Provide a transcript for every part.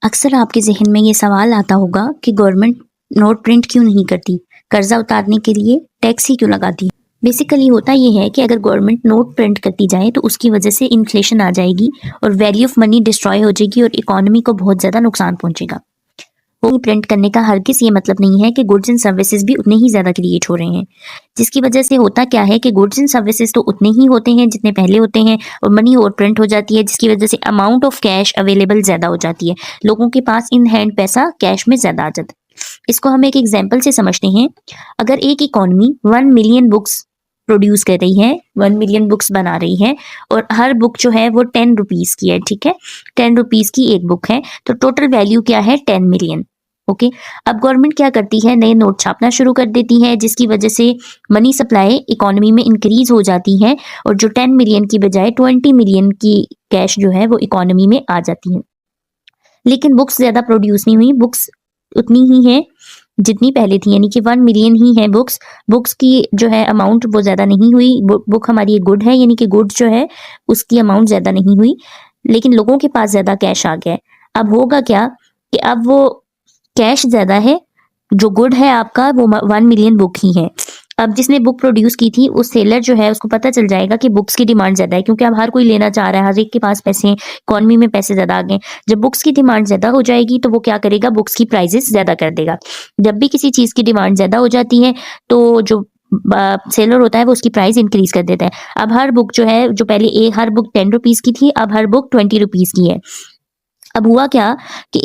अक्सर आपके ज़हन में ये सवाल आता होगा कि गवर्नमेंट नोट प्रिंट क्यों नहीं करती? कर्ज़ा उतारने के लिए टैक्स ही क्यों लगाती है? बेसिकली होता ये है कि अगर गवर्नमेंट नोट प्रिंट करती जाए तो उसकी वजह से इन्फ्लेशन आ जाएगी और वैल्यू ऑफ मनी डिस्ट्रॉय हो जाएगी और इकोनॉमी को बहुत ज़्यादा नुकसान पहुंचेगा। वो प्रिंट करने का हरगिज़ ये मतलब नहीं है कि गुड्स एंड सर्विसेज भी उतने ही ज़्यादा क्रिएट हो रहे हैं। जिसकी वजह से होता क्या है कि गुड्स एंड सर्विसेज तो उतने ही होते हैं जितने पहले होते हैं और मनी और प्रिंट हो जाती है, जिसकी वजह से अमाउंट ऑफ कैश अवेलेबल ज़्यादा हो जाती है। लोगों के पास इन हैंड पैसा कैश में ज़्यादा आ जाता है। इसको हम एक एग्जाम्पल से समझते हैं। अगर एक इकोनॉमी 1 मिलियन बुक्स प्रोड्यूस कर रही है, 1 मिलियन बुक्स बना रही है और हर बुक जो है वो 10 रुपीज़ की है, ठीक है, 10 रुपीज़ की एक बुक है, तो टोटल वैल्यू क्या है 10 मिलियन। ओके, अब गवर्नमेंट क्या करती है, नए नोट छापना शुरू कर देती है, जिसकी वजह से मनी सप्लाई इकोनॉमी में इंक्रीज हो जाती है और जो 10 मिलियन की बजाय 20 मिलियन की कैश जो है वो इकोनॉमी में आ जाती है। लेकिन बुक्स ज्यादा प्रोड्यूस नहीं हुई, बुक्स उतनी ही है जितनी पहले थी, यानी कि 1 मिलियन ही है बुक्स। बुक्स की जो है अमाउंट वो ज्यादा नहीं हुई। बुक हमारी एक गुड है, यानी कि गुड जो है उसकी अमाउंट ज्यादा नहीं हुई, लेकिन लोगों के पास ज्यादा कैश आ गया है। अब होगा क्या कि अब वो कैश ज्यादा है, जो गुड है आपका वो 1 मिलियन बुक ही है। अब जिसने बुक प्रोड्यूस की थी उस सेलर जो है उसको पता चल जाएगा कि बुक्स की डिमांड ज्यादा है, क्योंकि अब हर कोई लेना चाह रहा है, हर एक के पास पैसे हैं, इकोनॉमी में पैसे ज्यादा आ गए। जब बुक्स की डिमांड ज्यादा हो जाएगी तो वो क्या करेगा, बुक्स की प्राइसेस ज्यादा कर देगा। जब भी किसी चीज की डिमांड ज्यादा हो जाती है तो जो सेलर होता है वो उसकी प्राइस इंक्रीज कर देता है। अब हर बुक जो है, जो पहले हर बुक 10 रुपीज की थी, अब हर बुक 20 रुपीज की है। अब हुआ क्या कि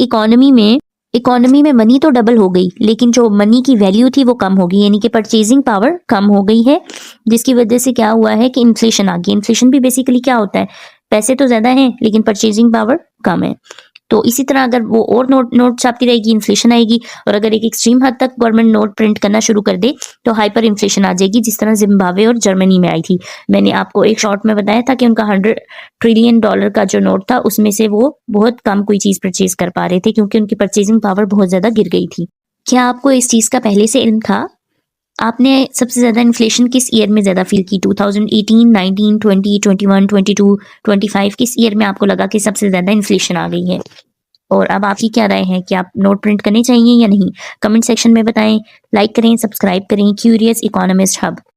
इकोनॉमी में मनी तो डबल हो गई, लेकिन जो मनी की वैल्यू थी वो कम हो गई, यानी कि परचेजिंग पावर कम हो गई है, जिसकी वजह से क्या हुआ है कि इन्फ्लेशन आ गई। इन्फ्लेशन भी बेसिकली क्या होता है, पैसे तो ज्यादा हैं लेकिन परचेजिंग पावर कम है। तो इसी तरह अगर वो और नोट छापती रहेगी, इन्फ्लेशन आएगी, और अगर एक एक्सट्रीम हद तक गवर्नमेंट नोट प्रिंट करना शुरू कर दे तो हाइपर इन्फ्लेशन आ जाएगी, जिस तरह जिम्बाब्वे और जर्मनी में आई थी। मैंने आपको एक शॉर्ट में बताया था कि उनका $100 ट्रिलियन का जो नोट था उसमें से वो बहुत कम कोई चीज परचेज कर पा रहे थे, क्योंकि उनकी परचेजिंग पावर बहुत ज्यादा गिर गई थी। क्या आपको इस चीज का पहले से इल्म था? आपने सबसे ज्यादा इन्फ्लेशन किस ईयर में ज्यादा फील की? 2018, 19, 20, 21, 22, 25, किस ईयर में आपको लगा कि सबसे ज्यादा इन्फ्लेशन आ गई है? और अब आपकी क्या राय है कि आप नोट प्रिंट करने चाहिए या नहीं? कमेंट सेक्शन में बताएं। लाइक करें, सब्सक्राइब करें क्यूरियस इकोनॉमिस्ट हब।